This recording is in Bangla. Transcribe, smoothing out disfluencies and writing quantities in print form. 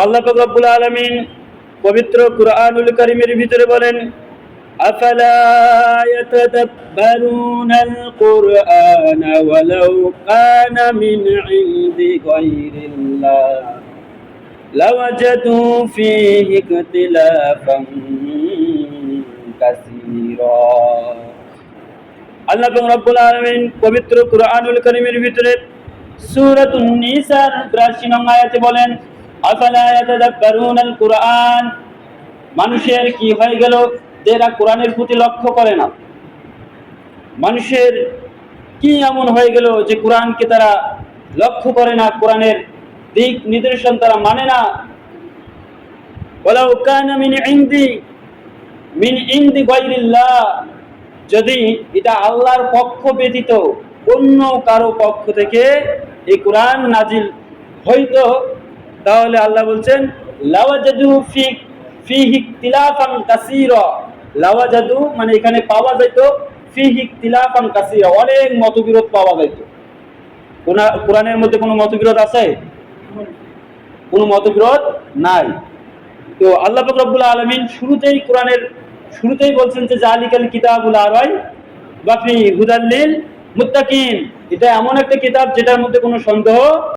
আল্লাহ পাক রব্বুল আলামিন পবিত্র কুরআনুল কারীমের ভিতরে বলেন, আফালা ইয়াতাদাব্বারুনাল কুরআনা ওয়ালাউ কানা মিন ইনদি গায়রিল্লাহ লাওয়াজাদু ফীহি ইখতিলাফান কাসীরা। আল্লাহ পাক রব্বুল আলামিন পবিত্র কুরআনুল কারীমের ভিতরে সূরাতুন নিসার ৮২ নং আয়াতে বলেন, আফালা ইয়াতাদাব্বারুনাল কুরআন, মানুষের কি হয়ে গেল যে এরা কোরআনের প্রতি লক্ষ্য করে না। মানুষের কি এমন হয়ে গেল যে কোরআনকে তারা লক্ষ্য করে না, কোরআনের দিক নির্দেশন তারা মানে না। ওয়ালাউ কানা মিন ইনদি গায়রিল্লাহ, যদি এটা আল্লাহর পক্ষ ব্যতীত অন্য কারো পক্ষ থেকে এই কোরআন নাজিল হইতো, তাহলে আল্লাহ বলছেন লাওয়াজাদু ফীহি ইখতিলাফান কাসীরা। লাওয়াজাদু মানে এখানে পাওয়া যাইত ফীহি ইখতিলাফান কাসীরা, অনেক মতবিরোধ পাওয়া যাইত। কোরআনের মধ্যে কোনো মতবিরোধ আছে? কোনো মতবিরোধ নাই। তো আল্লাহ পাক রব্বুল আলামিন কোরআনের শুরুতেই বলছেন যে জালিকাল কিতাবুল লা রাইবা ফীহি হুদাল লিল মুত্তাকিন, এটা এমন একটা কিতাব যেটার মধ্যে কোনো সন্দেহ